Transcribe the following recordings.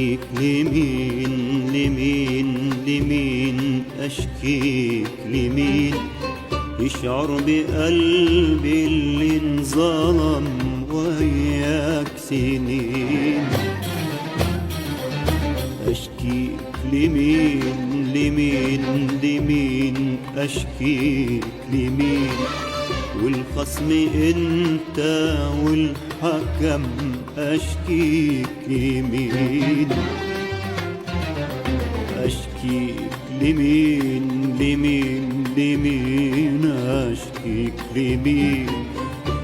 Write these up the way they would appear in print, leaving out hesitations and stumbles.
أشكيك لمين لمين لمين أشكيك لمين يشعر بقلبي اللي انظلم وياك سنين. أشكيك لمين لمين لمين أشكيك لمين والخصم انت والحكم أشكيك لمين. أشكيك لمين لمين لمين أشكيك لمين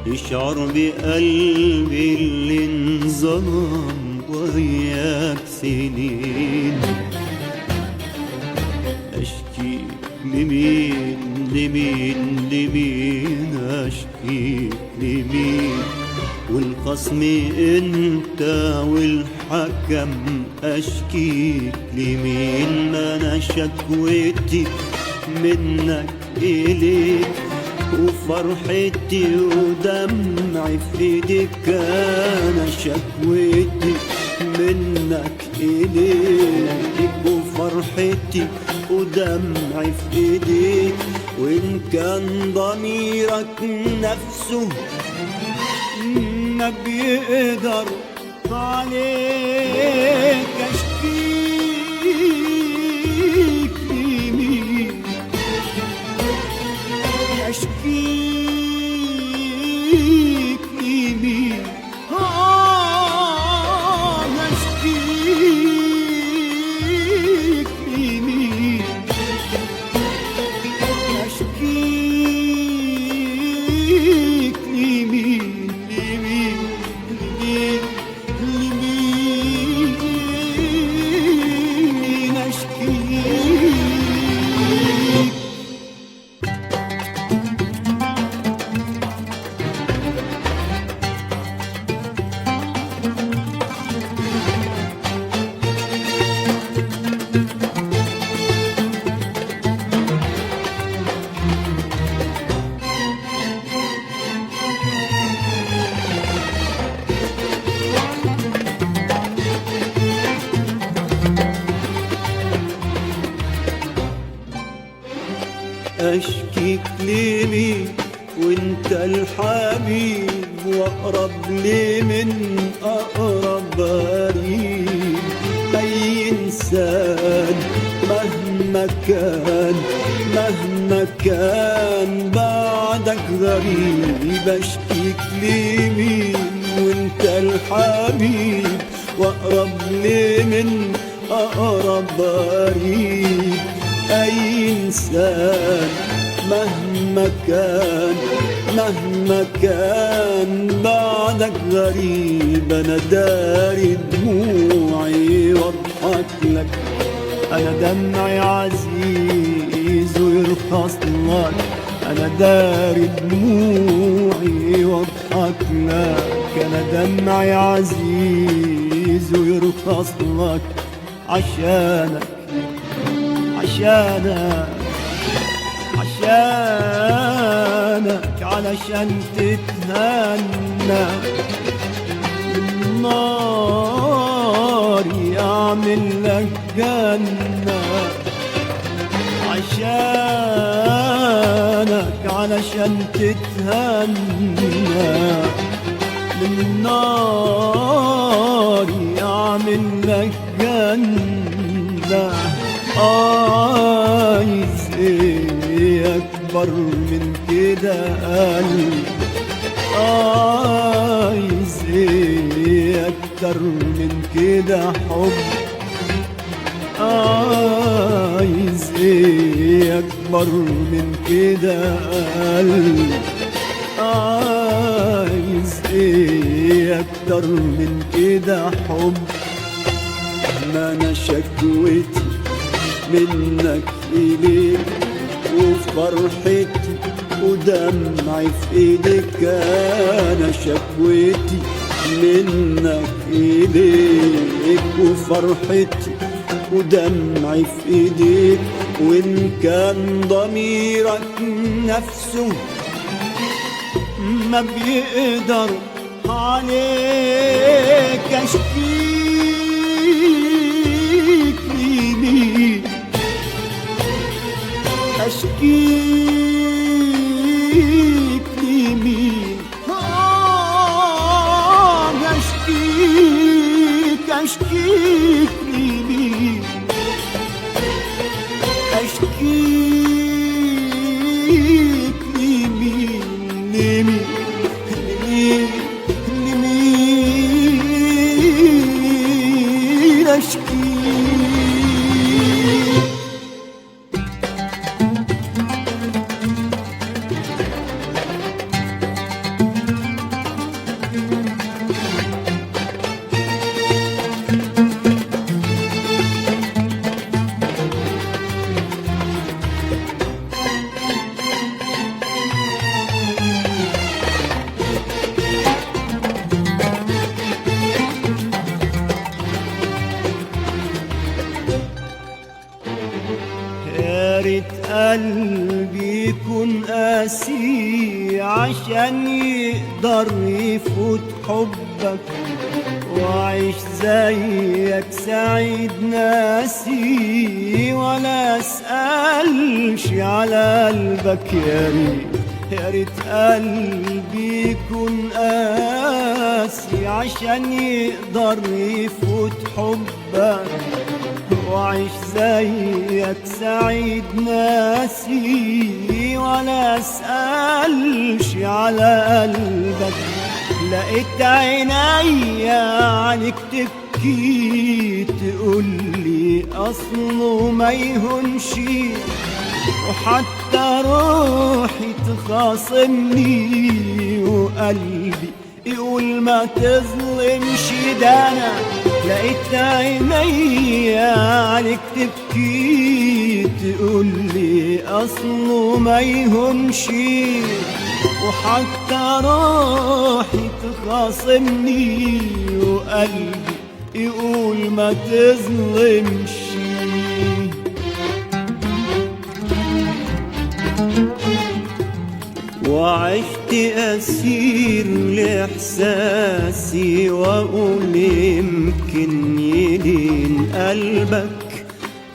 يشعر بقلبي اللي انظلم وياك سنين. أشكيك لمين لمين لمين أشكيك لمين والخصم انت والحكم أشكيك لمين. ما أنا شكوتي منك إليك وفرحتي ودمعي في ايديك. أنا شكوتي منك إليك وفرحتي ودمعي في ايديك. وإن كان ضميرك نفسه ما بيقدر عليك أشكيك لمين. أشكيك لمين أشكيك لمين. أشكيك لمين لمين لمين لمين أشكيك. أشكيك لمين وانت الحبيب واقرب لي من اقرب قريب. اي انسان مهما كان بعدك غريب. أشكيك لمين وانت الحبيب واقرب لي من اقرب قريب. أي إنسان مهما كان بعدك غريب. أنا داري دموعي واضحك لك. أنا دمعي عزيز ويرخص لك. أنا داري دموعي واضحك لك. أنا دمعي عزيز ويرخص لك. عشانك علشان تتهنى بالنار يعمل لك جنة. عشانك علشان تتهنى بالنار يعمل لك جنة. عايز ايه اكبر من كده قلبي. عايز ايه اكتر من كده حب. عايز ايه اكبر من كده قلبي. عايز ايه اكتر من كده حب. ما انا شكوتي منك إليك وفرحتي ودمعي في ايديك. أنا شكوتي منك إليك وفرحتي ودمعي في ايديك. وإن كان ضميرك نفسه ما بيقدر عليك أشكيك اشكيك لمين اشكيك لمين اشكيك لمين لمين لمين اشكيك يا ريت قلبي يكون قاسي عشان يقدر يفوت حبك وعيش زيك سعيد ناسي ولا اسألش على قلبك. يا ريت قلبي يكون قاسي عشان يقدر يفوت حبك وعيش زيك سعيد ناسي ولا اسألش على قلبك. لقيت عينيا عليك تبكي تقولي اصله ما يهونش وحتى روحي تخاصمني وقلبي يقول ما تظلمش. ده انا لقيت عينيا عليك تبكي تقولي اصله ما يهونش وحتى روحي تخاصمني وقلبي يقول ما تظلمش. وعشت أسير لإحساسي وأقول يمكن يلين قلبك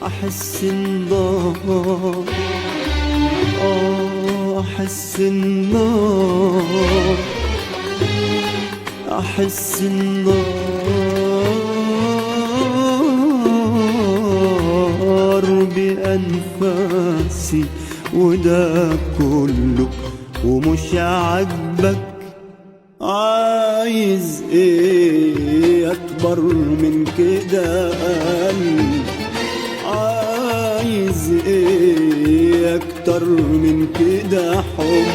أحس النار أحس النار أحس النار بأنفاسي وده كله ومش عاجبك. عايز ايه اكبر من كده قلبي عايز ايه اكتر من كده حب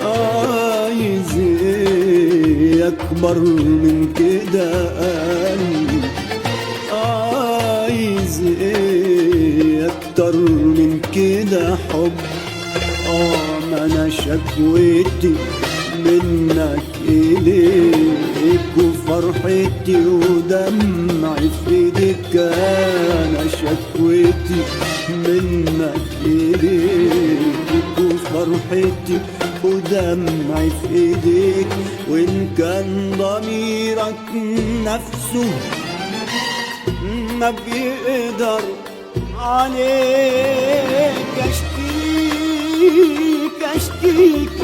عايز ايه اكبر من كده قلبي عايز ايه اكتر من كده حب. ما انا شكوتي منك اليك وفرحتي ودمعي في ايديك. انا شكوتي منك اليك وفرحتي ودمعي في ايديك. وان كان ضميرك نفسه ما بيقدر عليك اشتكيك